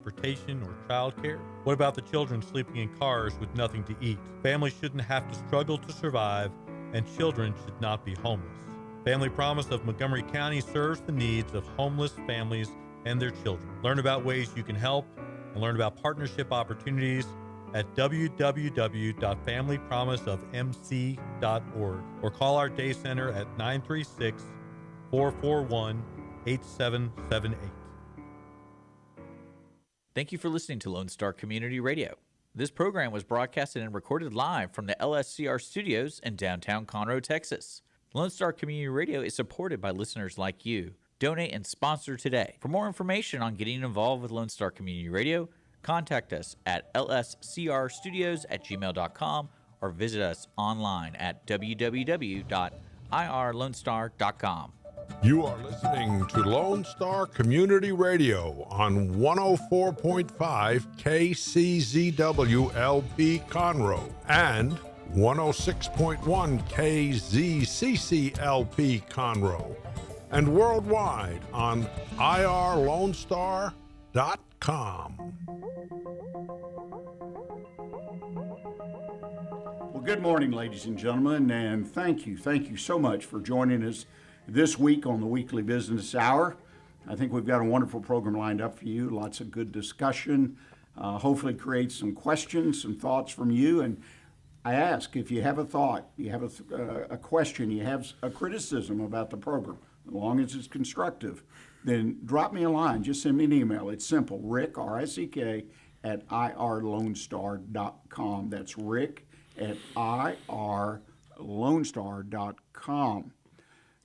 transportation, or childcare? What about the children sleeping in cars with nothing to eat? Families shouldn't have to struggle to survive, and children should not be homeless. Family Promise of Montgomery County serves the needs of homeless families and their children. Learn about ways you can help and learn about partnership opportunities at www.familypromiseofmc.org or call our day center at 936-441-8778. Thank you for listening to Lone Star Community Radio. This program was broadcasted and recorded live from the LSCR studios in downtown Conroe, Texas. Lone Star Community Radio is supported by listeners like you. Donate and sponsor today. For more information on getting involved with Lone Star Community Radio, contact us at lscrstudios@gmail.com or visit us online at www.irlonestar.com. You are listening to Lone Star Community Radio on 104.5 KCZW LP Conroe and 106.1 KZCC LP Conroe and worldwide on irlonestar.com. Well, good morning, ladies and gentlemen, and thank you so much for joining us this week on the Weekly Business Hour. I think we've got a wonderful program lined up for you, lots of good discussion, hopefully create some questions, some thoughts from you. And I ask, if you have a thought, you have a question, you have a criticism about the program, as long as it's constructive, then drop me a line. Just send me an email. It's simple, Rick, R-I-C-K, at irlonestar.com. That's Rick at irlonestar.com.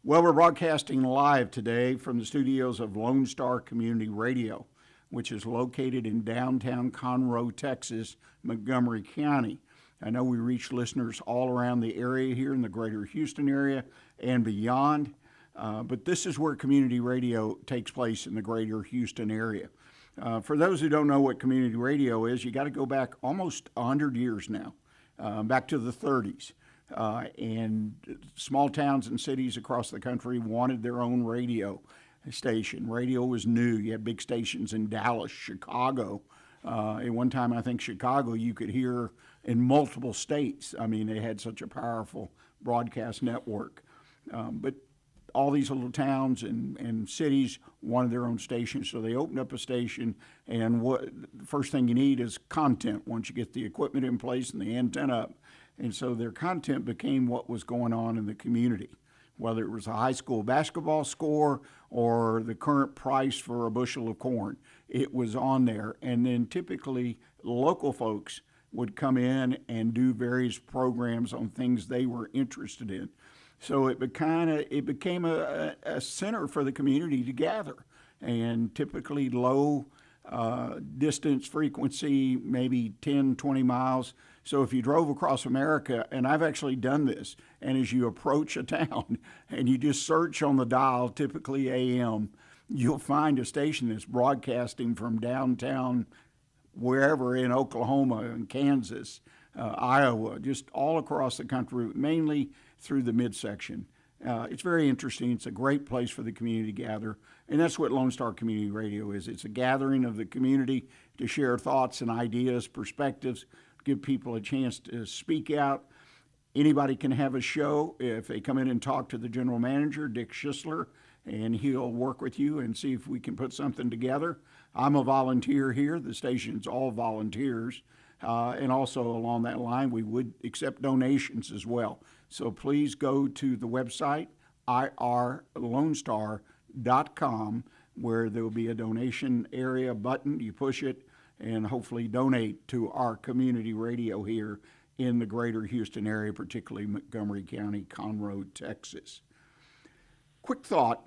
Well, we're broadcasting live today from the studios of Lone Star Community Radio, which is located in downtown Conroe, Texas, Montgomery County. I know we reach listeners all around the area here in the greater Houston area and beyond, but this is where community radio takes place in the greater Houston area. For those who don't know what community radio is, you got to go back almost 100 years now, back to the 30s. And small towns and cities across the country wanted their own radio station. Radio was new. You had big stations in Dallas, Chicago. At one time, I think Chicago, you could hear in multiple states. I mean, they had such a powerful broadcast network. But all these little towns and cities wanted their own station, so they opened up a station. And the first thing you need is content once you get the equipment in place and the antenna up. And so their content became what was going on in the community, whether it was a high school basketball score or the current price for a bushel of corn. It was on there. And then typically local folks would come in and do various programs on things they were interested in. So it became a center for the community to gather, and typically low distance frequency, maybe 10, 20 miles. So if you drove across America, and I've actually done this, and as you approach a town and you just search on the dial, typically AM, you'll find a station that's broadcasting from downtown, wherever in Oklahoma and Kansas, Iowa, just all across the country, mainly through the midsection. It's very interesting. It's a great place for the community to gather, and that's what Lone Star Community Radio is. It's a gathering of the community to share thoughts and ideas, perspectives, give people a chance to speak out. Anybody can have a show if they come in and talk to the general manager, Dick Schisler, and he'll work with you and see if we can put something together. I'm a volunteer here. The station's all volunteers. And also along that line, we would accept donations as well. So please go to the website, irlonestar.com, where there will be a donation area button. You push it and hopefully donate to our community radio here in the greater Houston area, particularly Montgomery County, Conroe, Texas. Quick thought.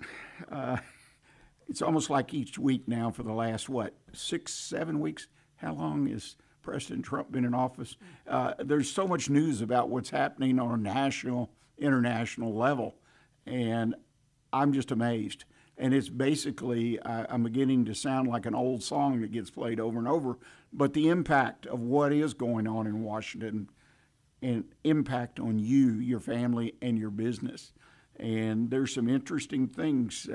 It's almost like each week now for the last, 6, 7 weeks? How long has President Trump been in office? There's so much news about what's happening on a national, international level, and I'm just amazed. And it's basically, I'm beginning to sound like an old song that gets played over and over, but the impact of what is going on in Washington and impact on you, your family, and your business. And there's some interesting things.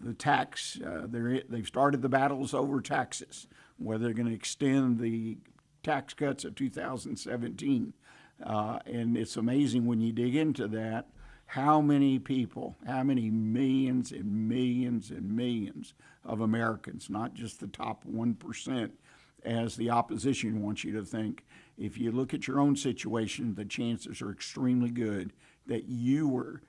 the tax. They've started the battles over taxes, whether they're going to extend the tax cuts of 2017. And it's amazing when you dig into that, how many people, how many millions and millions and millions of Americans, not just the top 1%, as the opposition wants you to think. If you look at your own situation, the chances are extremely good that you were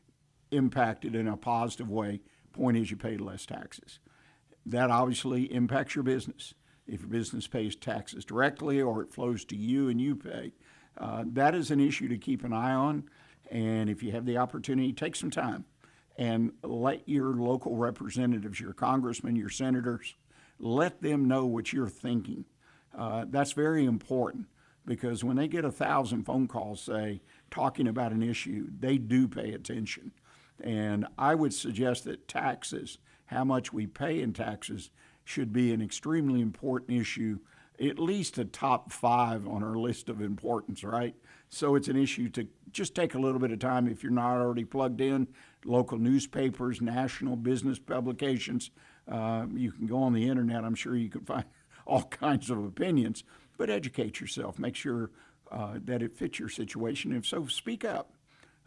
impacted in a positive way. Point is, you paid less taxes. That obviously impacts your business. If your business pays taxes directly or it flows to you and you pay, that is an issue to keep an eye on. And if you have the opportunity, take some time and let your local representatives, your congressmen, your senators, let them know what you're thinking. That's very important, because when they get 1,000 phone calls, say, talking about an issue, they do pay attention. And I would suggest that taxes, how much we pay in taxes, should be an extremely important issue, at least a top 5 on our list of importance, right? So it's an issue to just take a little bit of time if you're not already plugged in. Local newspapers, national business publications. You can go on the internet. I'm sure you can find all kinds of opinions, but educate yourself. Make sure that it fits your situation. If so, speak up.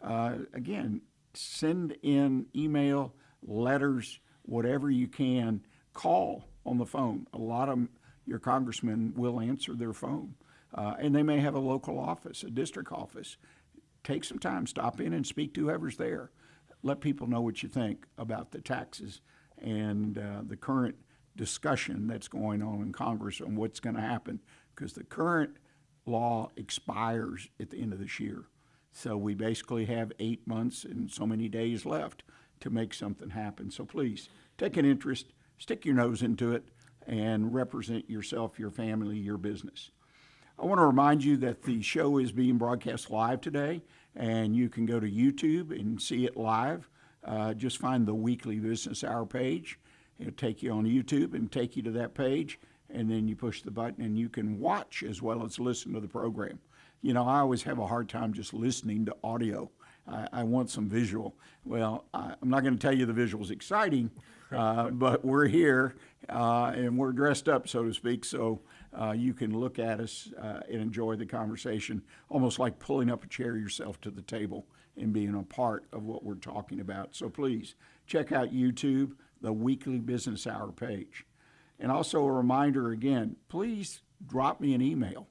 Again, send in email, letters, whatever you can. Call on the phone. A lot of your congressmen will answer their phone, and they may have a local office, a district office. Take some time, stop in and speak to whoever's there. Let people know what you think about the taxes and the current discussion that's going on in Congress on what's going to happen, because the current law expires at the end of this year. So we basically have 8 months and so many days left to make something happen. So please take an interest, stick your nose into it, and represent yourself, your family, your business. I want to remind you that the show is being broadcast live today, and you can go to YouTube and see it live. Just find the Weekly Business Hour page. It'll take you on YouTube and take you to that page, and then you push the button and you can watch as well as listen to the program. You know, I always have a hard time just listening to audio. I want some visual. Well, I'm not going to tell you the visual's exciting, but we're here and we're dressed up, so to speak, so you can look at us and enjoy the conversation, almost like pulling up a chair yourself to the table and being a part of what we're talking about. So please check out YouTube, the Weekly Business Hour page. And also a reminder again, please drop me an email.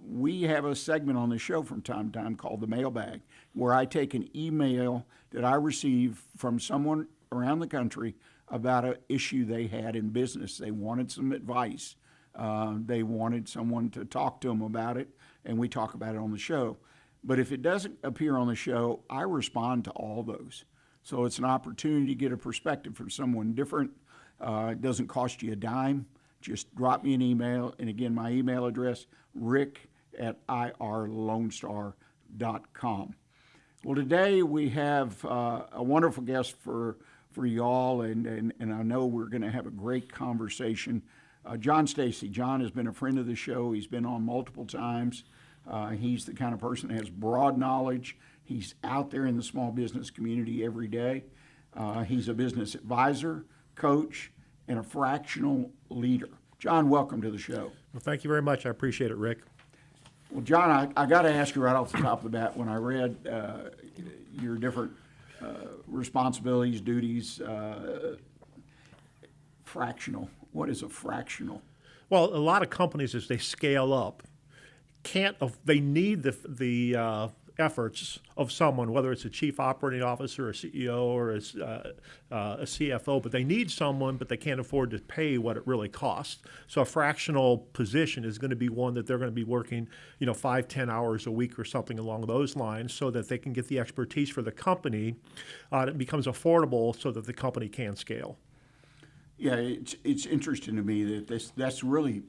We have a segment on the show from time to time called the Mailbag, where I take an email that I receive from someone around the country about an issue they had in business. They wanted some advice. They wanted someone to talk to them about it, and we talk about it on the show. But if it doesn't appear on the show, I respond to all those. So it's an opportunity to get a perspective from someone different. It doesn't cost you a dime. Just drop me an email. And again, my email address, rick@irlonestar.com. Well, today we have a wonderful guest for y'all, and I know we're going to have a great conversation. John Stacy. John has been a friend of the show. He's been on multiple times. He's the kind of person that has broad knowledge. He's out there in the small business community every day. He's a business advisor, coach, and a fractional leader. John, welcome to the show. Well, thank you very much. I appreciate it, Rick. Well, John, I got to ask you right off the top of the bat, when I read your different responsibilities, duties, fractional. What is a fractional? Well, a lot of companies, as they scale up, they need the efforts of someone, whether it's a chief operating officer, a CEO, or a CFO, but they need someone, but they can't afford to pay what it really costs. So a fractional position is going to be one that they're going to be working, 5-10 hours a week or something along those lines, so that they can get the expertise for the company. It becomes affordable so that the company can scale. Yeah, it's interesting to me that that's really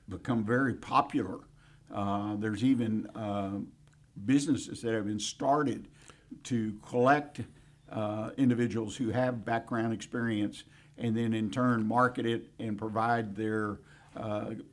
become very popular. There's even businesses that have been started to collect individuals who have background experience, and then in turn market it and provide their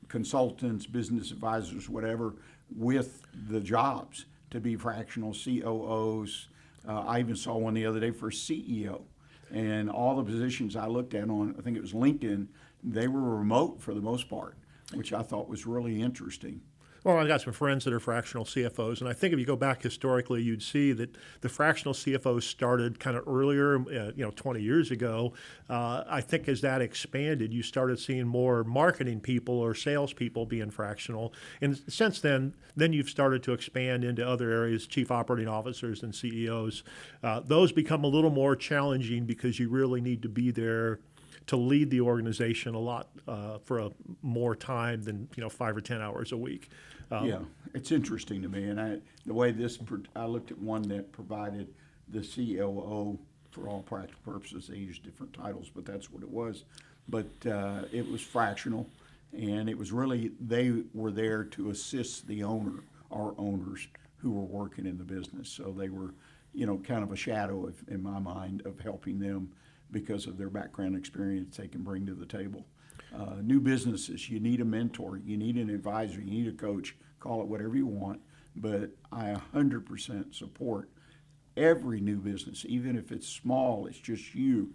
consultants, business advisors, whatever, with the jobs to be fractional COOs. I even saw one the other day for CEO. And all the positions I looked at on, I think it was LinkedIn, they were remote for the most part, which I thought was really interesting. Well, I got some friends that are fractional CFOs, and I think if you go back historically, you'd see that the fractional CFOs started kind of earlier, 20 years ago. I think as that expanded, you started seeing more marketing people or salespeople being fractional. And since then you've started to expand into other areas, chief operating officers and CEOs. Those become a little more challenging because you really need to be there to lead the organization a lot for more time than 5 or 10 hours a week. Yeah, it's interesting to me, and I looked at one that provided the COO for all practical purposes. They used different titles, but that's what it was. But it was fractional, and it was really they were there to assist the owner, our owners who were working in the business. So they were, kind of a shadow in my mind of helping them because of their background experience they can bring to the table. New businesses, you need a mentor, you need an advisor, you need a coach, call it whatever you want, but I 100% support every new business, even if it's small, it's just you.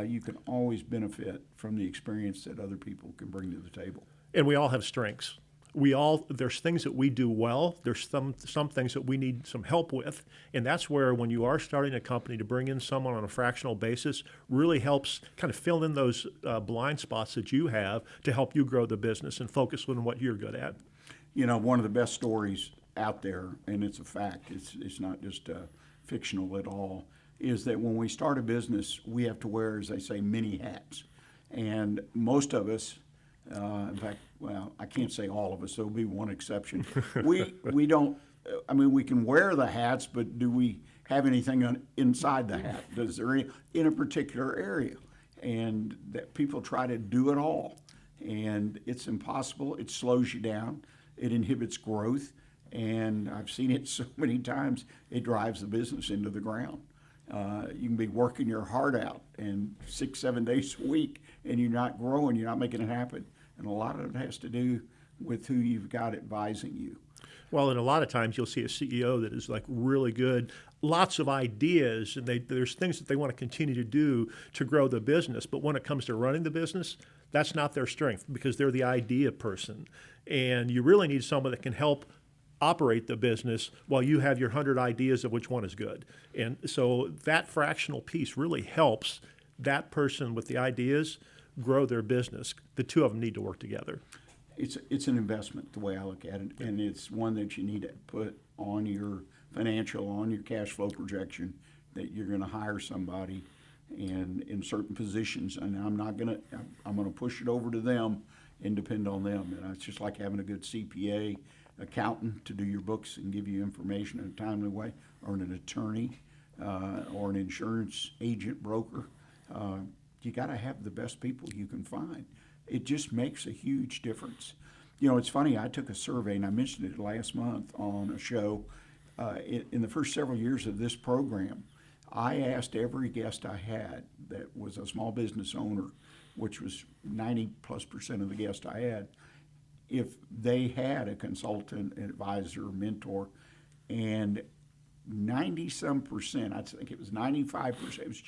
You can always benefit from the experience that other people can bring to the table. And we all have strengths. There's things that we do well. There's some things that we need some help with. And that's where when you are starting a company, to bring in someone on a fractional basis really helps kind of fill in those blind spots that you have to help you grow the business and focus on what you're good at. One of the best stories out there, and it's a fact, it's not just fictional at all, is that when we start a business, we have to wear, as they say, many hats. And most of us, in fact, well, I can't say all of us, there'll be one exception. We don't, we can wear the hats, but do we have anything inside the hat? Is there any in a particular area? And that people try to do it all. And it's impossible. It slows you down. It inhibits growth. And I've seen it so many times, it drives the business into the ground. You can be working your heart out and 6-7 days a week, and you're not growing, you're not making it happen. And a lot of it has to do with who you've got advising you. Well, and a lot of times you'll see a CEO that is like really good, lots of ideas, and there's things that they want to continue to do to grow the business. But when it comes to running the business, that's not their strength because they're the idea person. And you really need someone that can help operate the business while you have your 100 ideas of which one is good. And so that fractional piece really helps that person with the ideas grow their business. The two of them need to work together. It's an investment, the way I look at it, and it's one that you need to put on your on your cash flow projection, that you're going to hire somebody and in certain positions, and I'm going to push it over to them and depend on them. And it's just like having a good CPA, accountant to do your books and give you information in a timely way, or an attorney, or an insurance agent, broker. You got to have the best people you can find. It just makes a huge difference. It's funny, I took a survey, and I mentioned it last month on a show. In the first several years of this program, I asked every guest I had that was a small business owner, which was 90+% of the guests I had, if they had a consultant, advisor, mentor, and 90-some%, I think it was 95%, it was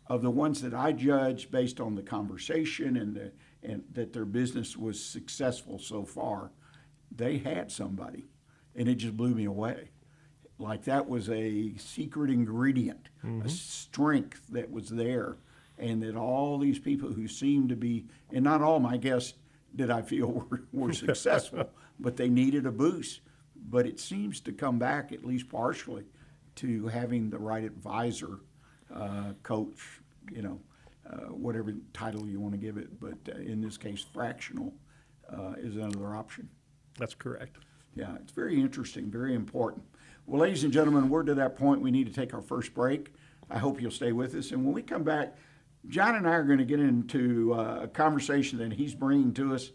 of the ones that I judged based on the conversation and that their business was successful so far, they had somebody, and it just blew me away. Like that was a secret ingredient, a strength that was there, and that all these people who seemed to be, and not all my guests did I feel were successful, but they needed a boost. But it seems to come back, at least partially, to having the right advisor, coach, whatever title you want to give it. But in this case, fractional is another option. That's correct. Yeah, it's very interesting, very important. Well, ladies and gentlemen, we're to that point. We need to take our first break. I hope you'll stay with us. And when we come back, John and I are going to get into a conversation that he's bringing to us,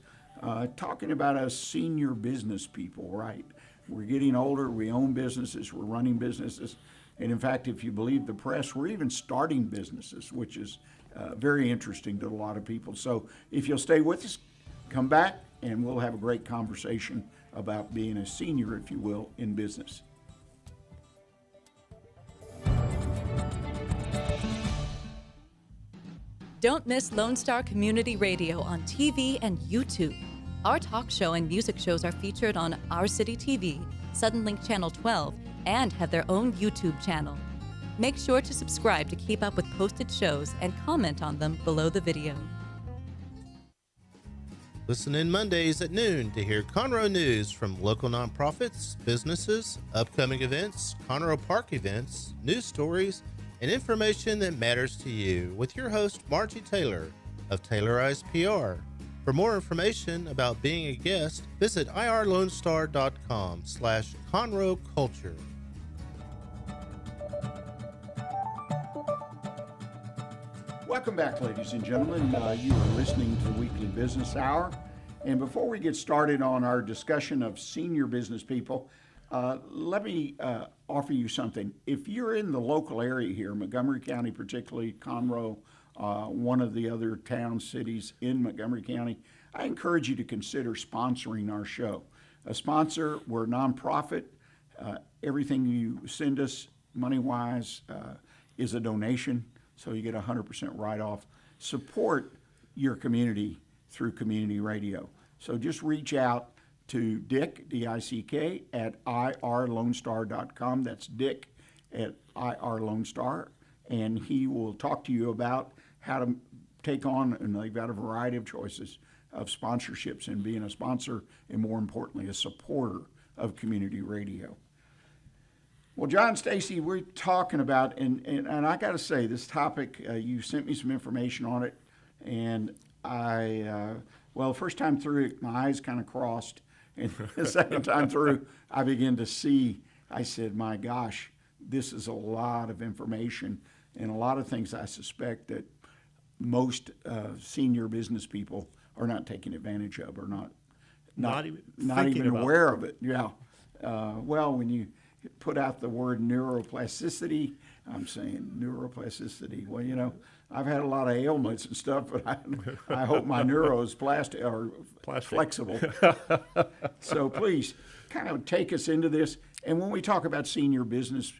talking about us senior business people, right? We're getting older, we own businesses, we're running businesses, and in fact, if you believe the press, we're even starting businesses, which is very interesting to a lot of people. So if you'll stay with us, come back, and we'll have a great conversation about being a senior, if you will, in business. Don't miss Lone Star Community Radio on TV and YouTube. Our talk show and music shows are featured on Our City TV, Suddenlink Channel 12, and have their own YouTube channel. Make sure to subscribe to keep up with posted shows and comment on them below the video. Listen in Mondays at noon to hear Conroe news from local nonprofits, businesses, upcoming events, Conroe Park events, news stories, and information that matters to you with your host, Margie Taylor of Taylorized PR. For more information about being a guest, visit irlonestar.com/Conroe Culture. Welcome back, ladies and gentlemen. You are listening to the Weekly Business Hour. And before we get started on our discussion of senior business people, let me offer you something. If you're in the local area here, Montgomery County, particularly Conroe, one of the other town cities in Montgomery County, I encourage you to consider sponsoring our show. A sponsor, we're a nonprofit. Everything you send us money-wise is a donation, so you get 100% write-off. Support your community through community radio. So just reach out to Dick, D-I-C-K, at irlonestar.com. That's Dick at irlonestar, and he will talk to you about how to take on, and they've got a variety of choices of sponsorships and being a sponsor, and more importantly, a supporter of community radio. Well, John, Stacy, we're talking about, and I got to say, this topic, you sent me some information on it, and the first time through it, my eyes kind of crossed, and the second time through, I began to see, I said, my gosh, this is a lot of information, and a lot of things I suspect that most senior business people are not taking advantage of, or not even aware of it. Yeah. When you put out the word neuroplasticity, I'm saying neuroplasticity. Well, you know, I've had a lot of ailments and stuff, but I hope my neuro is plastic. Flexible. So please kind of take us into this. And when we talk about senior business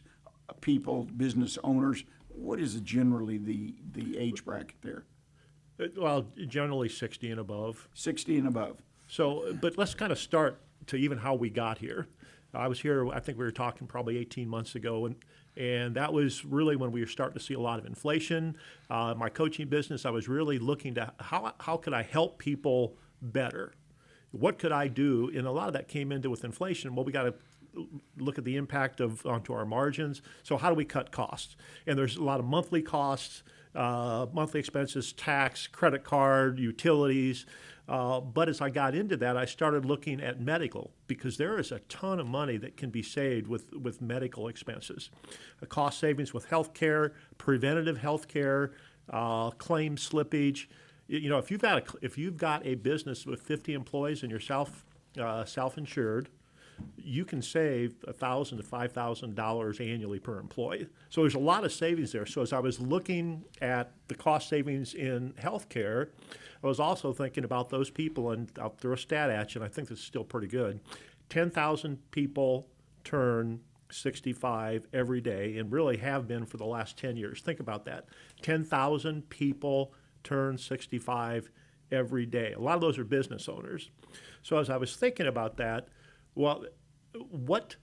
people, business owners, what is generally the age bracket there? Well, generally 60 and above. 60 and above. So, but let's kind of start to even how we got here. I was here, I think we were talking probably 18 months ago, and that was really when we were starting to see a lot of inflation. My coaching business, I was really looking to how could I help people better? What could I do? And a lot of that came into with inflation. Well, we got to look at the impact onto our margins. So how do we cut costs? And there's a lot of monthly costs, monthly expenses, tax, credit card, utilities. But as I got into that, I started looking at medical, because there is a ton of money that can be saved with medical expenses. Cost savings with health care, preventative health care, claim slippage. You know, if you've got a business with 50 employees and you're self-insured, you can save $1,000 to $5,000 annually per employee. So there's a lot of savings there. So as I was looking at the cost savings in healthcare, I was also thinking about those people, and I'll throw a stat at you, and I think this is still pretty good. 10,000 people turn 65 every day, and really have been for the last 10 years. Think about that. 10,000 people turn 65 every day. A lot of those are business owners. So as I was thinking about that, well, what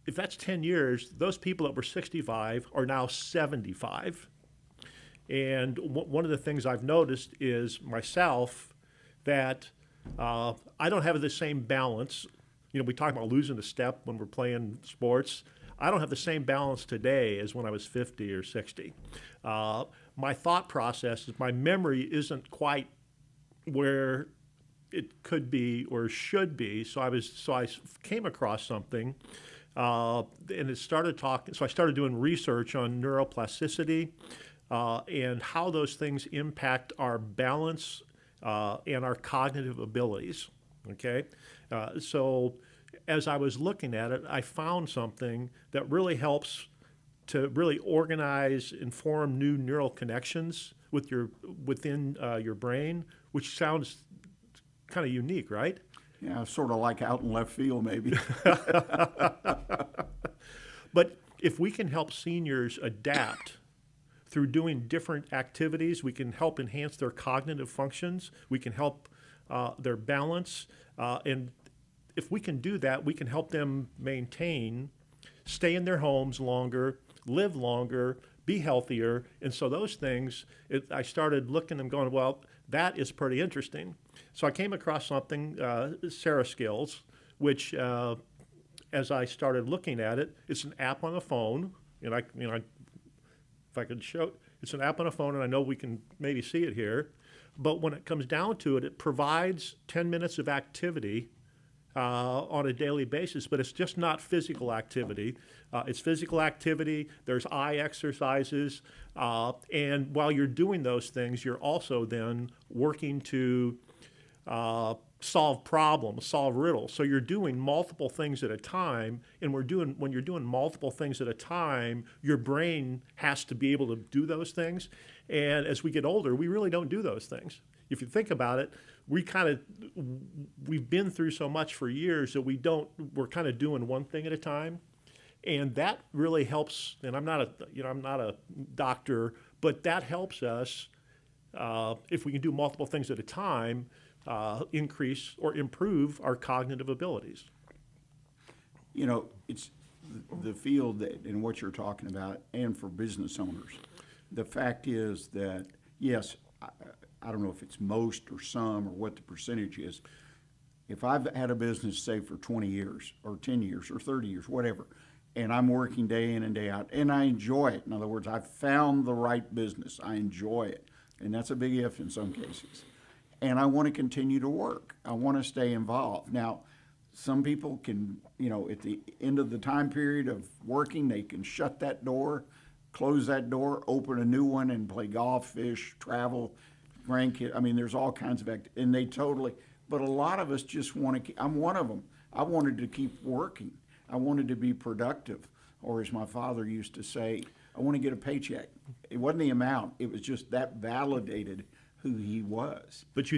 if that's 10 years, those people that were 65 are now 75. And one of the things I've noticed is myself that I don't have the same balance. You know, we talk about losing a step when we're playing sports. I don't have the same balance today as when I was 50 or 60. My thought process is my memory isn't quite where it could be or should be. So I came across something, and it started talking. So I started doing research on neuroplasticity and how those things impact our balance and our cognitive abilities. Okay, so as I was looking at it, I found something that really helps to really organize and form new neural connections within your brain, which sounds kind of unique, right? Yeah, sort of like out in left field, maybe. But if we can help seniors adapt through doing different activities, we can help enhance their cognitive functions. We can help their balance. And if we can do that, we can help them stay in their homes longer, live longer, be healthier. And so those things, I started looking and going, well, that is pretty interesting. So I came across something, Sarah Skills, which as I started looking at it, it's an app on the phone. And if I could show, it's an app on a phone, and I know we can maybe see it here. But when it comes down to it, it provides 10 minutes of activity on a daily basis, but it's just not physical activity. It's physical activity, there's eye exercises, and while you're doing those things, you're also then working to solve problems, solve riddles. So you're doing multiple things at a time, and when you're doing multiple things at a time, your brain has to be able to do those things. And as we get older, we really don't do those things. If you think about it, we've been through so much for years that we're kind of doing one thing at a time. And that really helps, and I'm not a doctor, but that helps us if we can do multiple things at a time, increase or improve our cognitive abilities. It's the field and what you're talking about, and for business owners. The fact is that, yes, I don't know if it's most or some or what the percentage is. If I've had a business, say, for 20 years or 10 years or 30 years, whatever, and I'm working day in and day out, and I enjoy it. In other words, I've found the right business. I enjoy it. And that's a big if in some cases. And I want to continue to work. I want to stay involved. Now, some people can, at the end of the time period of working, they can shut that door, close that door, open a new one, and play golf, fish, travel, grandkids. I mean, there's all kinds of and they totally, but a lot of us just want to, I'm one of them. I wanted to keep working. I wanted to be productive. Or as my father used to say, I want to get a paycheck. It wasn't the amount. It was just that validated who he was. But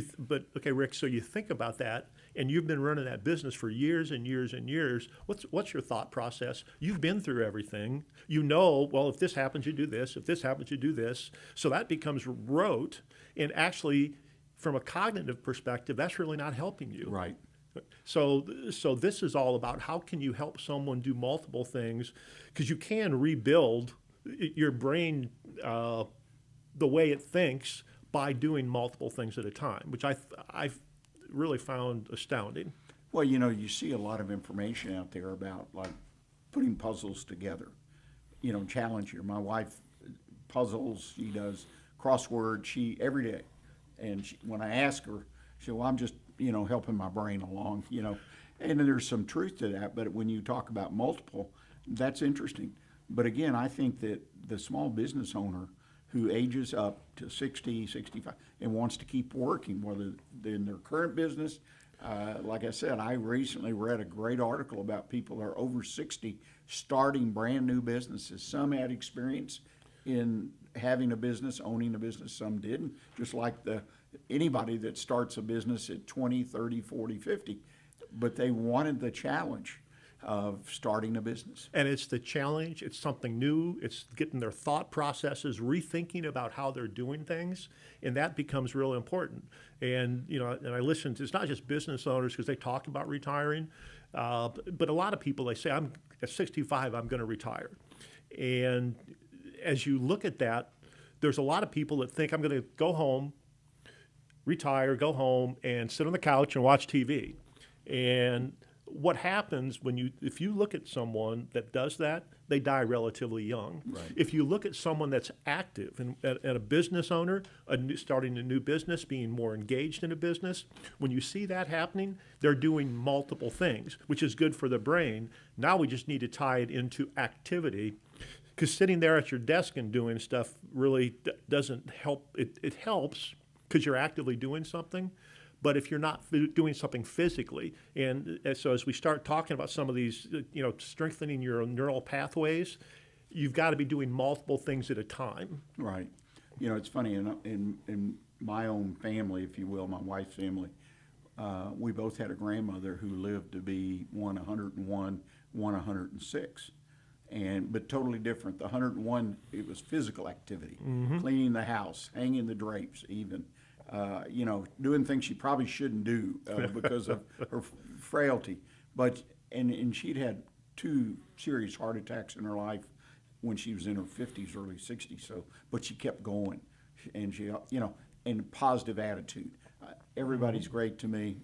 okay, Rick, so you think about that, and you've been running that business for years and years and years. What's your thought process? You've been through everything. Well, if this happens, you do this. If this happens, you do this. So that becomes rote, and actually, from a cognitive perspective, that's really not helping you. Right. So this is all about how can you help someone do multiple things, because you can rebuild your brain the way it thinks by doing multiple things at a time, which I've really found astounding. Well, you see a lot of information out there about like putting puzzles together, challenge you. My wife puzzles, she does crossword, every day. And when I ask her, she said, well, I'm just, helping my brain along, and there's some truth to that. But when you talk about multiple, that's interesting. But again, I think that the small business owner who ages up to 60, 65, and wants to keep working, whether in their current business, like I said, I recently read a great article about people that are over 60 starting brand new businesses. Some had experience in having a business, owning a business, some didn't, just like anybody that starts a business at 20, 30, 40, 50, but they wanted the challenge of starting a business. And it's the challenge, it's something new, it's getting their thought processes, rethinking about how they're doing things, and that becomes real important. And, and I listen to, it's not just business owners because they talk about retiring, but a lot of people, they say, I'm at 65, I'm going to retire. And as you look at that, there's a lot of people that think I'm going to go home, retire, go home, and sit on the couch and watch TV. And what happens if you look at someone that does that, they die relatively young. Right. If you look at someone that's active and a business owner, starting a new business, being more engaged in a business, when you see that happening, they're doing multiple things, which is good for the brain. Now we just need to tie it into activity, because sitting there at your desk and doing stuff really doesn't help. It helps because you're actively doing something. But if you're not doing something physically, and so as we start talking about some of these, strengthening your neural pathways, you've got to be doing multiple things at a time. Right. It's funny, in my own family, if you will, my wife's family, we both had a grandmother who lived to be one 101, one 106. but totally different. The 101, it was physical activity, cleaning the house, hanging the drapes, even. Doing things she probably shouldn't do because of her frailty. But and she'd had 2 serious heart attacks in her life when she was in her 50s, early 60s. But she kept going, and she, and positive attitude. Everybody's great to me.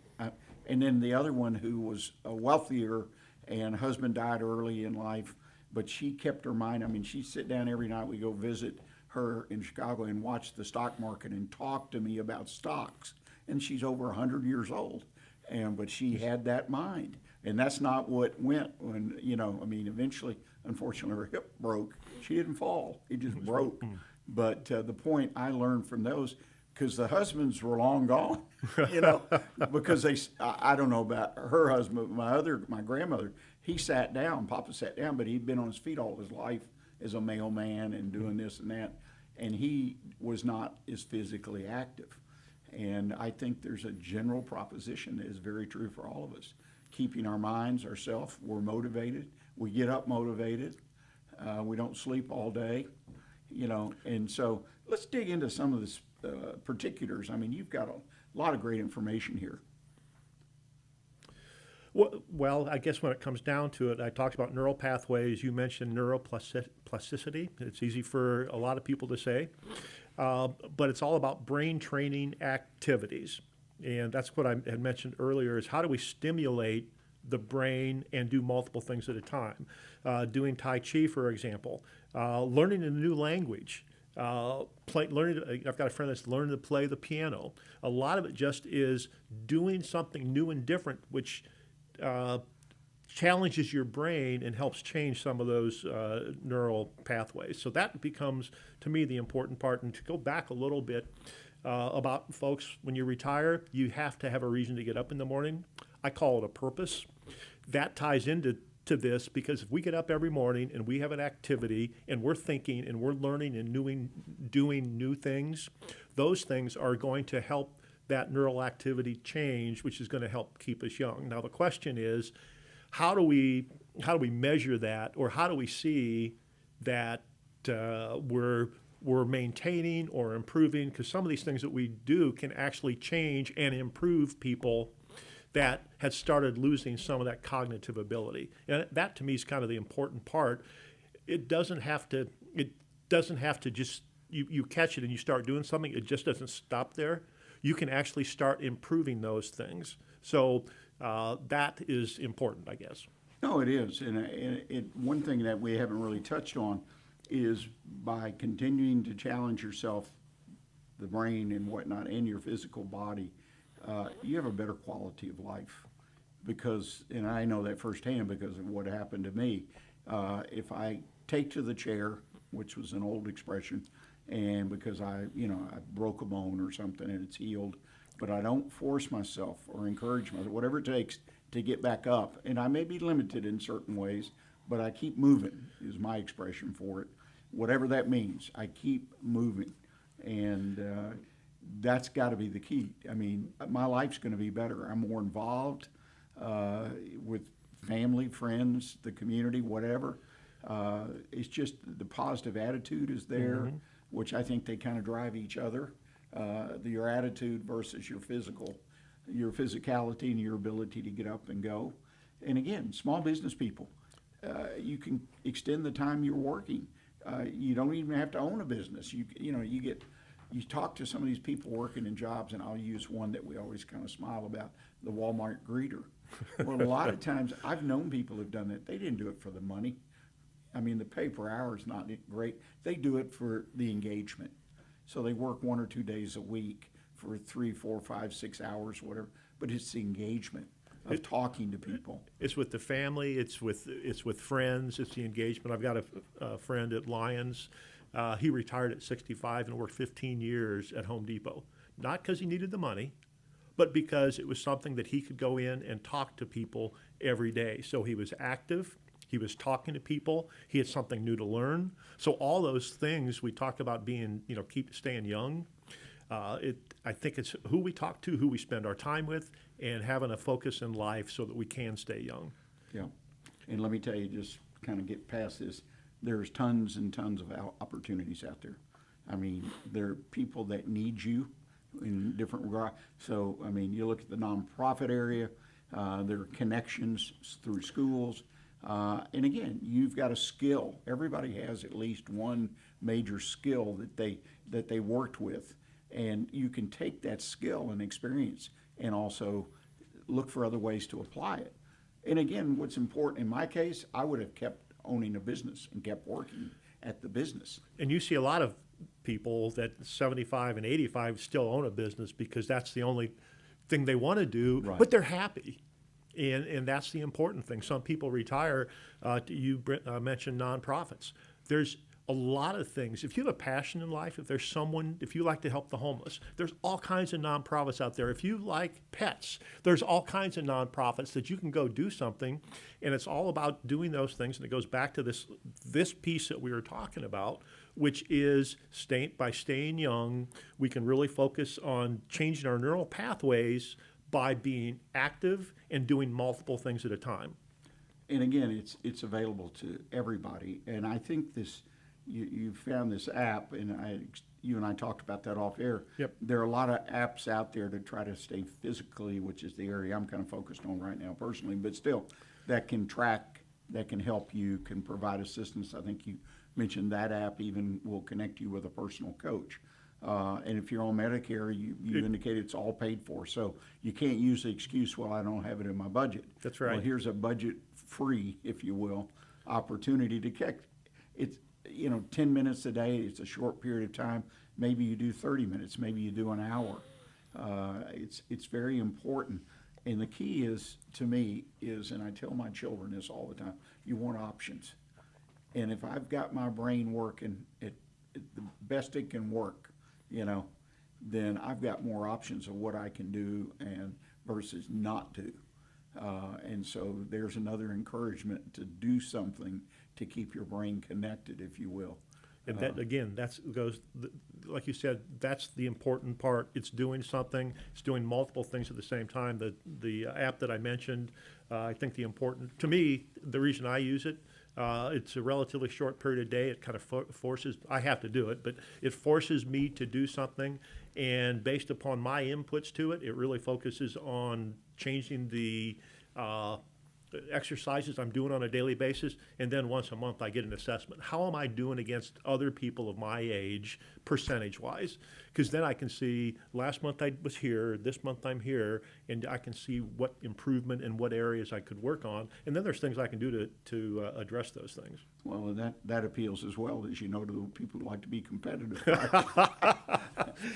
And then the other one who was wealthier, and husband died early in life, but she kept her mind. I mean, she'd sit down every night. We go visit her in Chicago and watch the stock market and talk to me about stocks. And she's over 100 years old, but she had that mind. And that's not what went when, eventually, unfortunately, her hip broke. She didn't fall. It just broke. But the point I learned from those, because the husbands were long gone, because I don't know about her husband, but my grandmother, he sat down, Papa sat down, but he'd been on his feet all his life as a mailman and doing this and that, and he was not as physically active. And I think there's a general proposition that is very true for all of us. Keeping our minds, ourselves, we're motivated. We get up motivated. We don't sleep all day, and so let's dig into some of the particulars. I mean, you've got a lot of great information here. Well, I guess when it comes down to it, I talked about neural pathways. You mentioned neuroplasticity. It's easy for a lot of people to say, but it's all about brain training activities. And that's what I had mentioned earlier, is how do we stimulate the brain and do multiple things at a time? Doing Tai Chi, for example, learning a new language. I've got a friend that's learning to play the piano. A lot of it just is doing something new and different, which challenges your brain and helps change some of those neural pathways. So that becomes, to me, the important part. And to go back a little bit about folks, when you retire, you have to have a reason to get up in the morning. I call it a purpose. That ties into this, because if we get up every morning and we have an activity and we're thinking and we're learning and doing new things, those things are going to help that neural activity change, which is going to help keep us young. Now the question is, how do we measure that, or how do we see that we're maintaining or improving? Because some of these things that we do can actually change and improve people that had started losing some of that cognitive ability. And that, to me, is kind of the important part. It doesn't have to just, you catch it and you start doing something. It just doesn't stop there. You can actually start improving those things. So that is important, I guess. No, it is. And one thing that we haven't really touched on is, by continuing to challenge yourself, the brain and whatnot, and your physical body, you have a better quality of life. Because, and I know that firsthand because of what happened to me, if I take to the chair, which was an old expression, and because I broke a bone or something and it's healed, but I don't force myself or encourage myself, whatever it takes to get back up. And I may be limited in certain ways, but I keep moving is my expression for it. Whatever that means, I keep moving. And that's got to be the key. I mean, my life's going to be better. I'm more involved with family, friends, the community, whatever. It's just the positive attitude is there, which I think they kind of drive each other. Your attitude versus your physicality and your ability to get up and go. And again, small business people, you can extend the time you're working. You don't even have to own a business. You talk to some of these people working in jobs, and I'll use one that we always kind of smile about, the Walmart greeter. Well, a lot of times I've known people who've done that. They didn't do it for the money. I mean, the pay per hour is not great. They do it for the engagement. So they work 1 or 2 days a week for 3, 4, 5, 6 hours, whatever. But it's the engagement of talking to people. It's with the family. It's with friends. It's the engagement. I've got a friend at Lions. He retired at 65 and worked 15 years at Home Depot. Not because he needed the money, but because it was something that he could go in and talk to people every day. So he was active. He was talking to people. He had something new to learn. So all those things we talked about being, staying young. I think it's who we talk to, who we spend our time with, and having a focus in life so that we can stay young. Yeah. And let me tell you, just kind of get past this, there's tons and tons of opportunities out there. I mean, there are people that need you in different regards. So, I mean, you look at the nonprofit area, there are connections through schools. And again, you've got a skill. Everybody has at least one major skill that they worked with. And you can take that skill and experience and also look for other ways to apply it. And again, what's important in my case, I would have kept owning a business and kept working at the business. And you see a lot of people that 75 and 85 still own a business because that's the only thing they want to do, Right. but they're happy. And that's the important thing. Some people retire. You mentioned nonprofits. There's a lot of things. If you have a passion in life, if you like to help the homeless, there's all kinds of nonprofits out there. If you like pets, there's all kinds of nonprofits that you can go do something, and it's all about doing those things. And it goes back to this piece that we were talking about, which is by staying young, we can really focus on changing our neural pathways by being active and doing multiple things at a time. And again, it's available to everybody. And I think you found this app, and you and I talked about that off air. Yep. There are a lot of apps out there to try to stay physically, which is the area I'm kind of focused on right now personally, but still, that can track, that can help you, can provide assistance. I think you mentioned that app even will connect you with a personal coach. And if you're on Medicare, you indicate it's all paid for. So you can't use the excuse, well, I don't have it in my budget. That's right. Well, here's a budget-free, if you will, opportunity to catch. It's 10 minutes a day. It's a short period of time. Maybe you do 30 minutes. Maybe you do an hour. It's very important. And the key is, to me, and I tell my children this all the time, you want options. And if I've got my brain working at the best it can work, then I've got more options of what I can do and versus not do. And so there's another encouragement to do something to keep your brain connected, if you will. And that, again, like you said, that's the important part. It's doing something. It's doing multiple things at the same time. The app that I mentioned, I think to me, the reason I use it, it's a relatively short period of day. It kind of forces, I have to do it, but it forces me to do something. And based upon my inputs to it, it really focuses on changing the exercises I'm doing on a daily basis, and then once a month I get an assessment. How am I doing against other people of my age, percentage-wise? Because then I can see, last month I was here, this month I'm here, and I can see what improvement and what areas I could work on. And then there's things I can do to address those things. Well, that appeals as well, as you know, to the people who like to be competitive.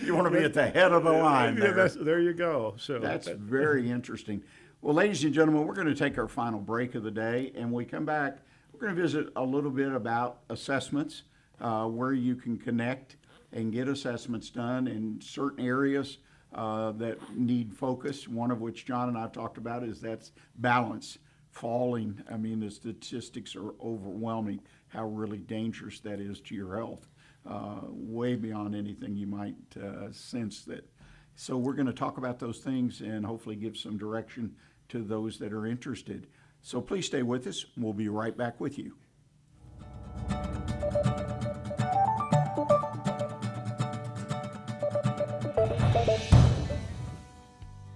You want to be at the head of the line there. Yeah, there you go. So that's very interesting. Well, ladies and gentlemen, we're going to take our final break of the day, and when we come back, we're going to visit a little bit about assessments, where you can connect and get assessments done in certain areas that need focus, one of which John and I have talked about is that's balance, falling. I mean, the statistics are overwhelming, how really dangerous that is to your health, way beyond anything you might sense that. So we're going to talk about those things and hopefully give some direction to those that are interested. So please stay with us. We'll be right back with you.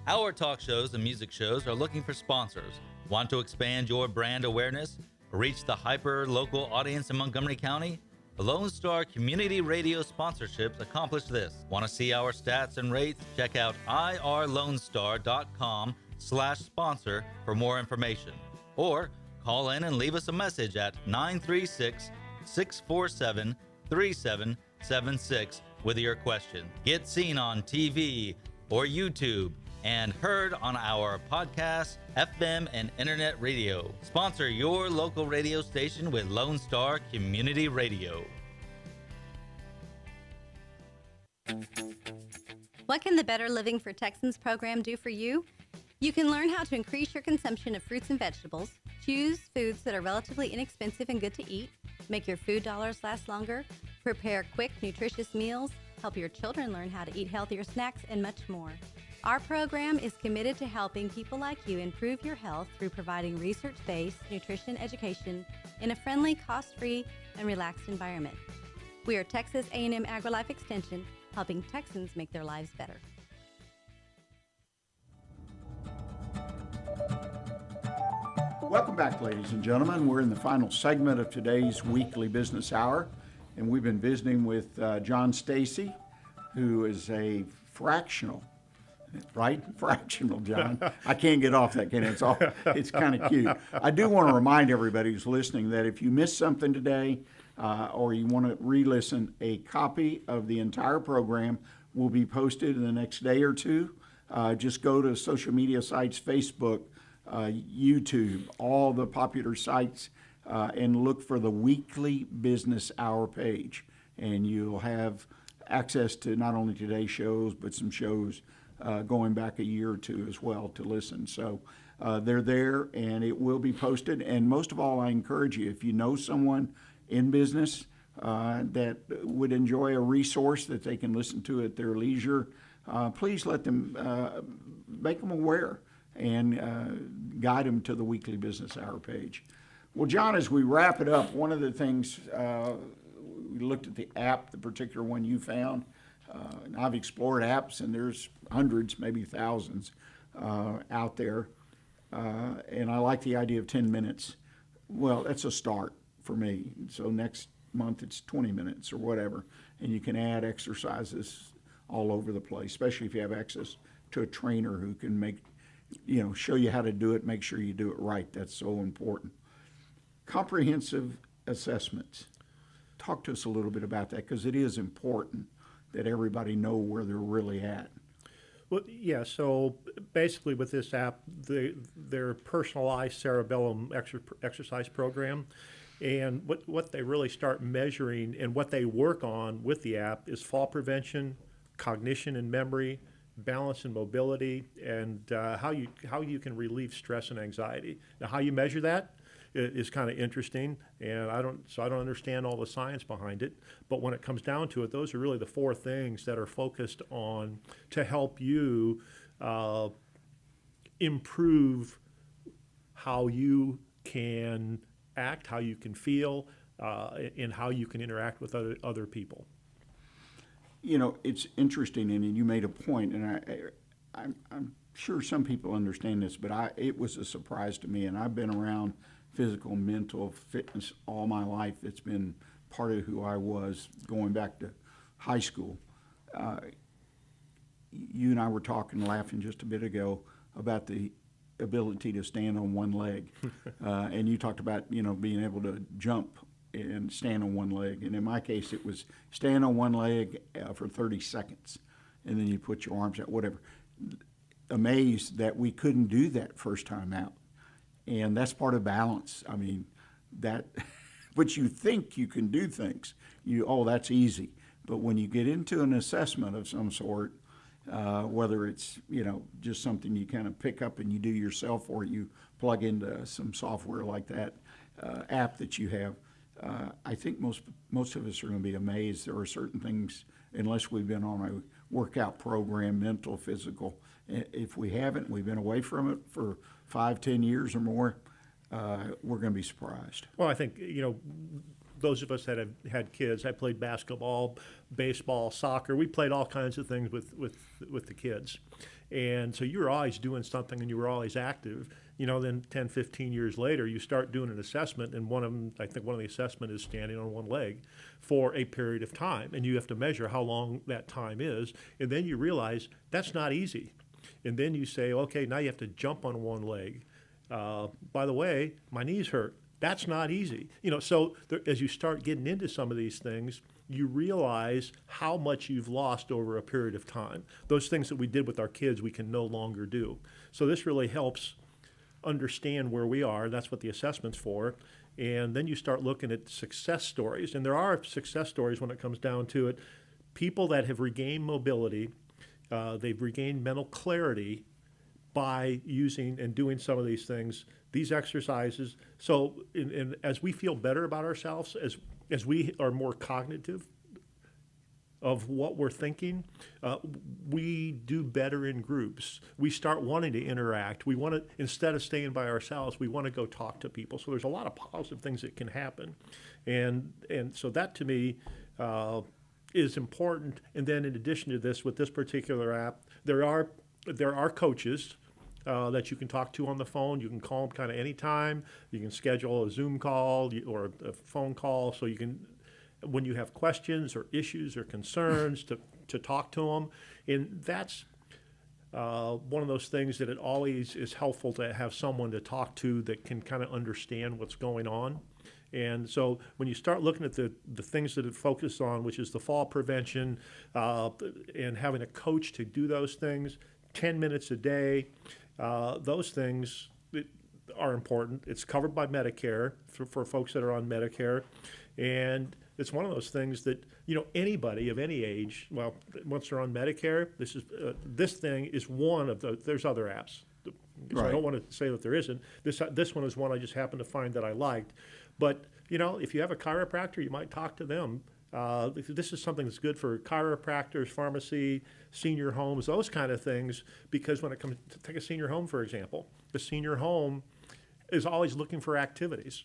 Our talk shows and music shows are looking for sponsors. Want to expand your brand awareness? Reach the hyper-local audience in Montgomery County? The Lone Star Community Radio sponsorships accomplish this. Want to see our stats and rates? Check out irlonestar.com/sponsor for more information. Or call in and leave us a message at 936-647-3776 with your question. Get seen on TV or YouTube and heard on our podcast, FM, and internet radio. Sponsor your local radio station with Lone Star Community Radio. What can the Better Living for Texans program do for you? You can learn how to increase your consumption of fruits and vegetables, choose foods that are relatively inexpensive and good to eat, make your food dollars last longer, prepare quick, nutritious meals, help your children learn how to eat healthier snacks, and much more. Our program is committed to helping people like you improve your health through providing research-based nutrition education in a friendly, cost-free, and relaxed environment. We are Texas A&M AgriLife Extension, helping Texans make their lives better. Welcome back, ladies and gentlemen. We're in the final segment of today's weekly business hour, and we've been visiting with John Stacy, who is a fractional, right? Fractional, John. I can't get off that, can I? It's kind of cute. I do want to remind everybody who's listening that if you missed something today or you want to re-listen, a copy of the entire program will be posted in the next day or two. Just go to social media sites, Facebook, YouTube, all the popular sites, and look for the weekly business hour page. And you'll have access to not only today's shows, but some shows going back a year or two as well to listen. So they're there and it will be posted. And most of all, I encourage you, if you know someone in business that would enjoy a resource that they can listen to at their leisure, please let them, make them aware and guide them to the weekly business hour page. Well, John, as we wrap it up, one of the things, we looked at the app, the particular one you found. And I've explored apps, and there's hundreds, maybe thousands out there. And I like the idea of 10 minutes. Well, that's a start for me. So next month it's 20 minutes or whatever. And you can add exercises all over the place, especially if you have access to a trainer who can show you how to do it, make sure you do it right. That's so important. Comprehensive assessments. Talk to us a little bit about that, because it is important that everybody know where they're really at. Well, yeah, so basically with this app, their personalized cerebellum exercise program, and what they really start measuring and what they work on with the app is fall prevention, cognition and memory, balance and mobility, and how you can relieve stress and anxiety. Now, how you measure that is kind of interesting, and I don't understand all the science behind it. But when it comes down to it, those are really the four things that are focused on to help you improve how you can act, how you can feel, and how you can interact with other people. You know, it's interesting, and you made a point, and I'm sure some people understand this, but it was a surprise to me, and I've been around physical, mental fitness all my life. It's been part of who I was going back to high school. You and I were talking, laughing just a bit ago about the ability to stand on one leg. And you talked about, being able to jump and stand on one leg. And in my case, it was stand on one leg for 30 seconds. And then you put your arms out, whatever. Amazed that we couldn't do that first time out. And that's part of balance. I mean, but you think you can do things. That's easy. But when you get into an assessment of some sort, whether it's, just something you kind of pick up and you do yourself, or you plug into some software like that app that you have, I think most of us are going to be amazed. There are certain things, unless we've been on a workout program, mental, physical, if we haven't, we've been away from it for 5-10 years or more, we're going to be surprised. Well, I think, those of us that have had kids, I played basketball, baseball, soccer. We played all kinds of things with the kids. And so you were always doing something and you were always active. Then 10, 15 years later, you start doing an assessment, and I think one of the assessment is standing on one leg for a period of time. And you have to measure how long that time is. And then you realize that's not easy. And then you say, okay, now you have to jump on one leg. By the way, my knees hurt. That's not easy. So as you start getting into some of these things, you realize how much you've lost over a period of time. Those things that we did with our kids, we can no longer do. So this really helps understand where we are. That's what the assessment's for. And then you start looking at success stories. And there are success stories when it comes down to it. People that have regained mobility, they've regained mental clarity by using and doing some of these things, these exercises. So as we feel better about ourselves, as we are more cognitive, of what we're thinking, we do better in groups. We start wanting to interact. We want to, instead of staying by ourselves, we want to go talk to people. So there's a lot of positive things that can happen. And so that to me is important. And then in addition to this, with this particular app, there are coaches that you can talk to on the phone. You can call them kind of anytime. You can schedule a Zoom call or a phone call, so you can, when you have questions or issues or concerns, to talk to them. And that's one of those things that it always is helpful to have someone to talk to that can kind of understand what's going on. And so when you start looking at the things that it focuses on, which is the fall prevention, and having a coach to do those things, 10 minutes a day, those things are important. It's covered by Medicare for folks that are on Medicare. And it's one of those things that, anybody of any age, well, once they're on Medicare, this thing is one of there's other apps. So Right. I don't want to say that there isn't. This one is one I just happened to find that I liked. But, if you have a chiropractor, you might talk to them. This is something that's good for chiropractors, pharmacy, senior homes, those kind of things, because when it comes to take a senior home, for example, the senior home is always looking for activities.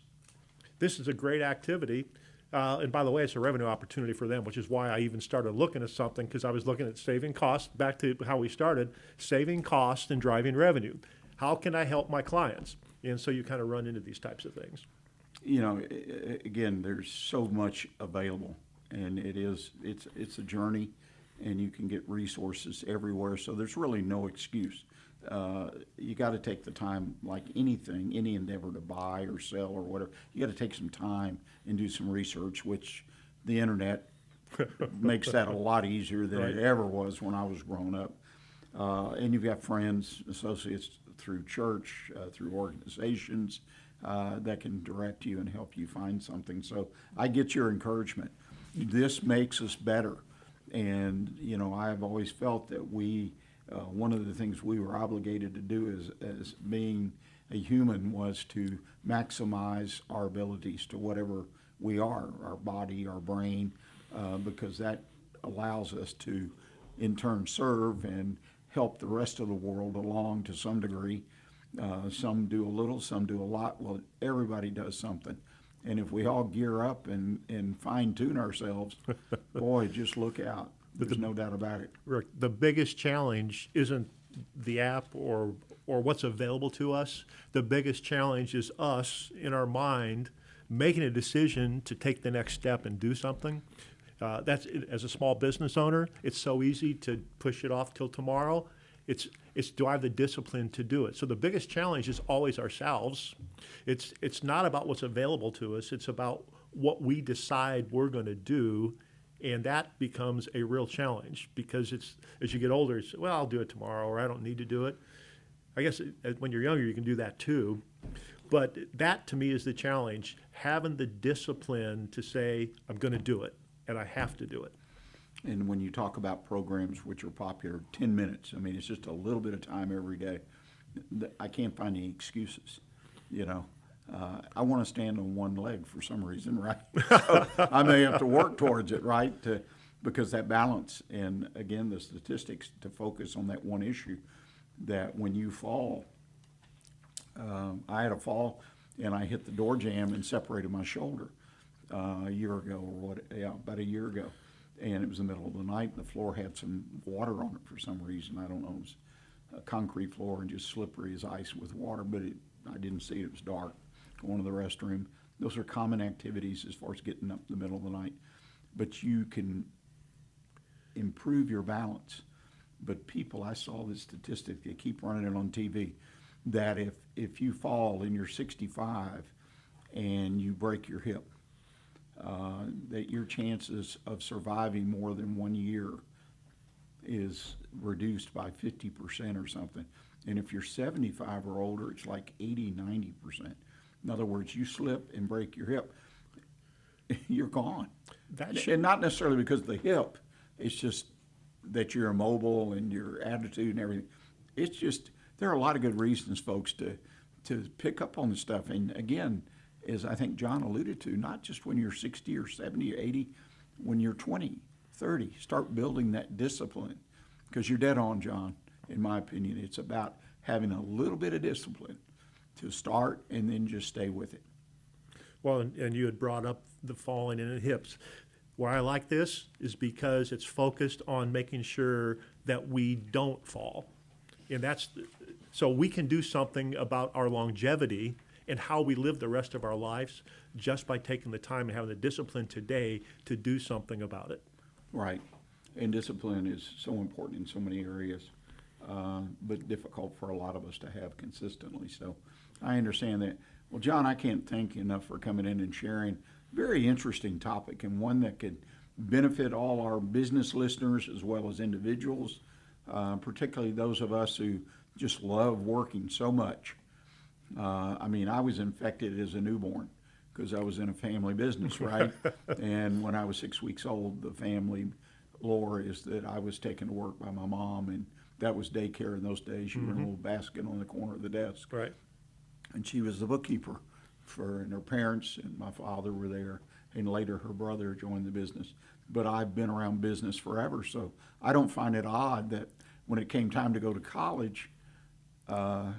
This is a great activity. And by the way, it's a revenue opportunity for them, which is why I even started looking at something, because I was looking at saving costs, back to how we started, saving costs and driving revenue. How can I help my clients? And so you kind of run into these types of things. Again, there's so much available, and it's a journey, and you can get resources everywhere, so there's really no excuse. You got to take the time, like anything, any endeavor to buy or sell or whatever, you got to take some time and do some research, which the internet makes that a lot easier than it ever was when I was growing up. And you've got friends, associates through church, through organizations, that can direct you and help you find something. So I get your encouragement. This makes us better. And, I've always felt that one of the things we were obligated to do as being a human was to maximize our abilities to whatever we are, our body, our brain, because that allows us to, in turn, serve and help the rest of the world along to some degree. Some do a little, some do a lot. Well, everybody does something. And if we all gear up and fine-tune ourselves, boy, just look out. There's no doubt about it. Rick, the biggest challenge isn't the app or what's available to us. The biggest challenge is us, in our mind, making a decision to take the next step and do something. That's, as a small business owner, it's so easy to push it off till tomorrow. It's do I have the discipline to do it? So the biggest challenge is always ourselves. It's not about what's available to us. It's about what we decide we're going to do, and that becomes a real challenge, because it's, as you get older, it's, well, I'll do it tomorrow, or I don't need to do it. I guess when you're younger, you can do that too. But that, to me, is the challenge, having the discipline to say, I'm going to do it, and I have to do it. And when you talk about programs which are popular, 10 minutes, I mean, it's just a little bit of time every day. I can't find any excuses, I want to stand on one leg for some reason, right? So I may have to work towards it, right? Because that balance, and again, the statistics to focus on that one issue, that when you fall, I had a fall and I hit the door jamb and separated my shoulder a year ago, about a year ago. And it was the middle of the night, and the floor had some water on it for some reason. I don't know, it was a concrete floor and just slippery as ice with water, but I didn't see it. It was dark. Going to the restroom. Those are common activities as far as getting up in the middle of the night. But you can improve your balance. But people, I saw this statistic, they keep running it on TV, that if you fall and you're 65 and you break your hip, that your chances of surviving more than 1 year is reduced by 50% or something. And if you're 75 or older, it's like 80, 90%. In other words, you slip and break your hip, you're gone. And not necessarily because of the hip, it's just that you're immobile and your attitude and everything. It's just, there are a lot of good reasons, folks, to pick up on this stuff. And again, as I think John alluded to, not just when you're 60 or 70 or 80, when you're 20, 30. Start building that discipline, because you're dead on, John. In my opinion, it's about having a little bit of discipline to start and then just stay with it. Well, and you had brought up the falling in the hips. Why I like this is because it's focused on making sure that we don't fall. And so we can do something about our longevity and how we live the rest of our lives just by taking the time and having the discipline today to do something about it. Right. And discipline is so important in so many areas, but difficult for a lot of us to have consistently. So I understand that. Well, John, I can't thank you enough for coming in and sharing. Very interesting topic, and one that could benefit all our business listeners as well as individuals, particularly those of us who just love working so much. I mean, I was infected as a newborn because I was in a family business, right? And when I was 6 weeks old, the family lore is that I was taken to work by my mom, and that was daycare in those days. You were in a little basket on the corner of the desk. Right. And she was the bookkeeper and her parents and my father were there, and later her brother joined the business. But I've been around business forever, so I don't find it odd that when it came time to go to college, I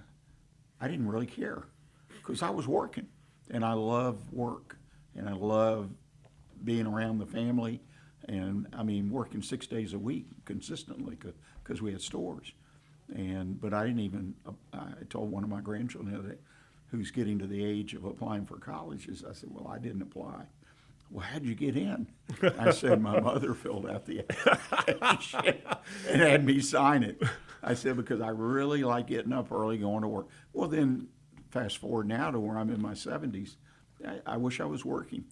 didn't really care because I was working, and I love work, and I love being around the family, and I mean working 6 days a week consistently because we had stores. But I didn't even, I told one of my grandchildren the other day, who's getting to the age of applying for colleges, I said, well, I didn't apply. Well, how'd you get in? I said, my mother filled out the application and had me sign it. I said, because I really like getting up early, going to work. Well, then fast forward now to where I'm in my 70s. I wish I was working,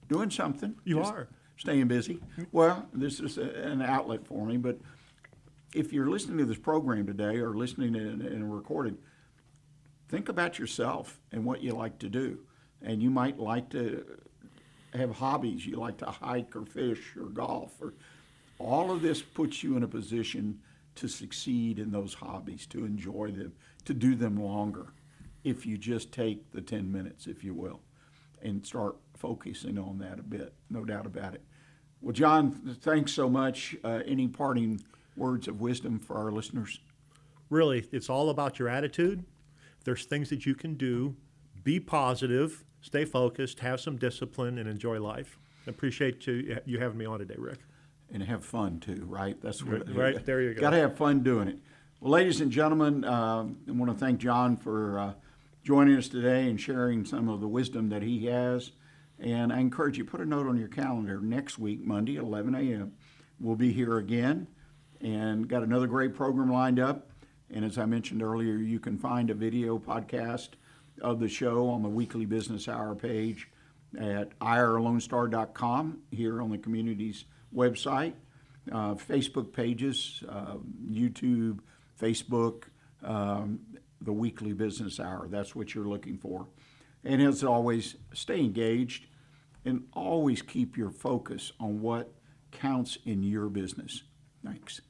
doing something. You are. Staying busy. Well, this is an outlet for me, but if you're listening to this program today or listening in a recording, think about yourself and what you like to do. And you might like to have hobbies. You like to hike or fish or golf. Or all of this puts you in a position to succeed in those hobbies, to enjoy them, to do them longer, if you just take the 10 minutes, if you will, and start focusing on that a bit. No doubt about it. Well, John, thanks so much. Any parting words of wisdom for our listeners? Really, it's all about your attitude. There's things that you can do. Be positive, stay focused, have some discipline, and enjoy life. I appreciate you having me on today, Rick. And have fun too, right? That's what. Right, there you go. Got to have fun doing it. Well, ladies and gentlemen, I want to thank John for joining us today and sharing some of the wisdom that he has. And I encourage you, put a note on your calendar. Next week, Monday at 11 a.m., we'll be here again and got another great program lined up. And as I mentioned earlier, you can find a video podcast of the show on the Weekly Business Hour page at irlonestar.com here on the community's website, Facebook pages, YouTube, Facebook, the Weekly Business Hour. That's what you're looking for. And as always, stay engaged and always keep your focus on what counts in your business. Thanks.